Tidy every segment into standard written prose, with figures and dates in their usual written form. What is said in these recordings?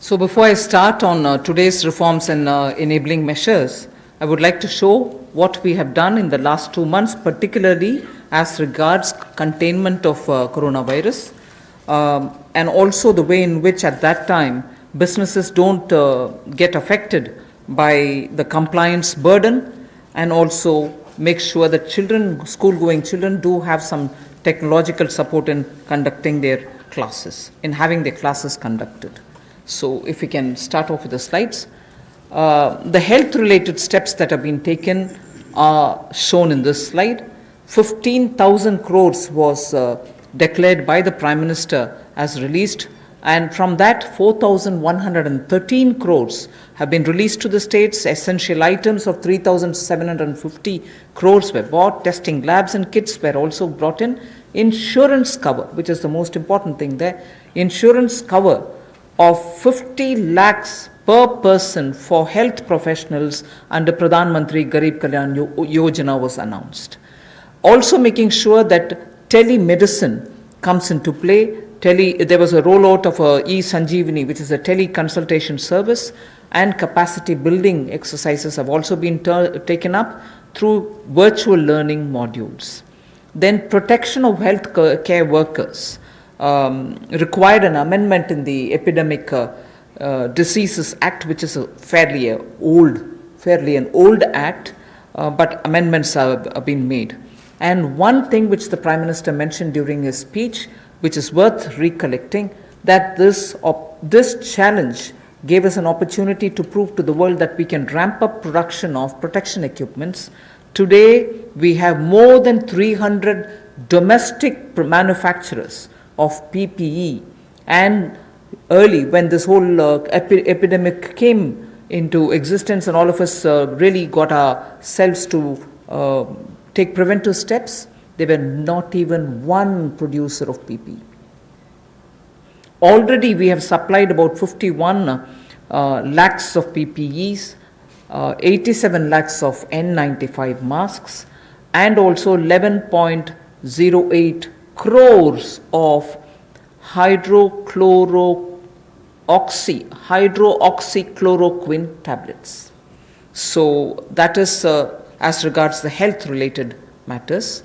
So before I start on today's reforms and enabling measures, I would like to show what we have done in the last 2 months, particularly as regards containment of coronavirus, and also the way in which at that time businesses don't get affected by the compliance burden, and also make sure that children, school-going children, do have some technological support in conducting their classes, in having their classes conducted. So if we can start off with the slides. The health-related steps that have been taken are shown in this slide. 15,000 crores was declared by the Prime Minister as released, and from that 4,113 crores have been released to the states. Essential items of 3,750 crores were bought. Testing labs and kits were also brought in. Insurance cover, which is the most important thing there, insurance cover of 50 lakhs per person for health professionals under Pradhan Mantri Garib Kalyan Yojana was announced. Also making sure that telemedicine comes into play. There was a rollout of e-Sanjeevani, which is a teleconsultation service, and capacity building exercises have also been taken up through virtual learning modules. Then protection of health care workers required an amendment in the Epidemic Diseases Act, which is a fairly an old act, but amendments have been made. And one thing which the Prime Minister mentioned during his speech, which is worth recollecting, that this challenge gave us an opportunity to prove to the world that we can ramp up production of protection equipments. Today, we have more than 300 domestic manufacturers of PPE, and early when this whole epidemic came into existence and all of us really got ourselves to take preventive steps, there were not even one producer of PPE. Already we have supplied about 51 lakhs of PPEs, 87 lakhs of N95 masks, and also 11.08 crores of hydroxychloroquine tablets. So that is as regards the health related matters.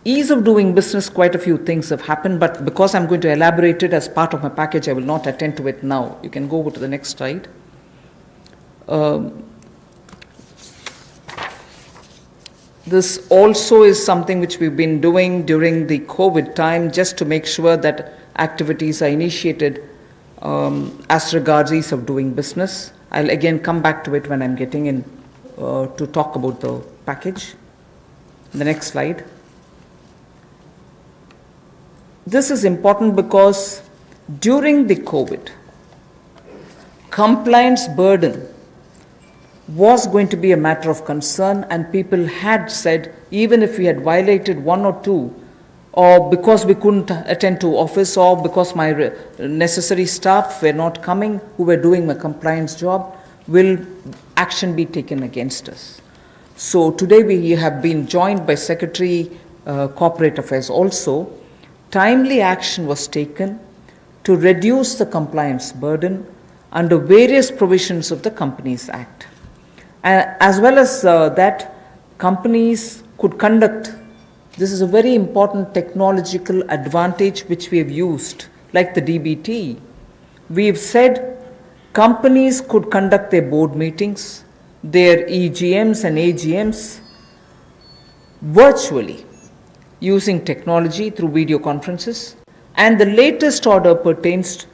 Ease of doing business, quite a few things have happened, but because I'm going to elaborate it as part of my package, I will not attend to it now. You can go over to the next slide. This also is something which we've been doing during the COVID time, just to make sure that activities are initiated as regards ease of doing business. I'll again come back to it when I'm getting in to talk about the package. The next slide. This is important because during the COVID, compliance burden was going to be a matter of concern, and people had said, even if we had violated one or two, or because we couldn't attend to office, or because my necessary staff were not coming who were doing my compliance job, will action be taken against us. So today we have been joined by Secretary Corporate Affairs also. Timely action was taken to reduce the compliance burden under various provisions of the Companies Act. As well as that, companies could conduct, this is a very important technological advantage which we have used, like the DBT. We have said companies could conduct their board meetings, their EGMs and AGMs virtually using technology through video conferences. And the latest order pertains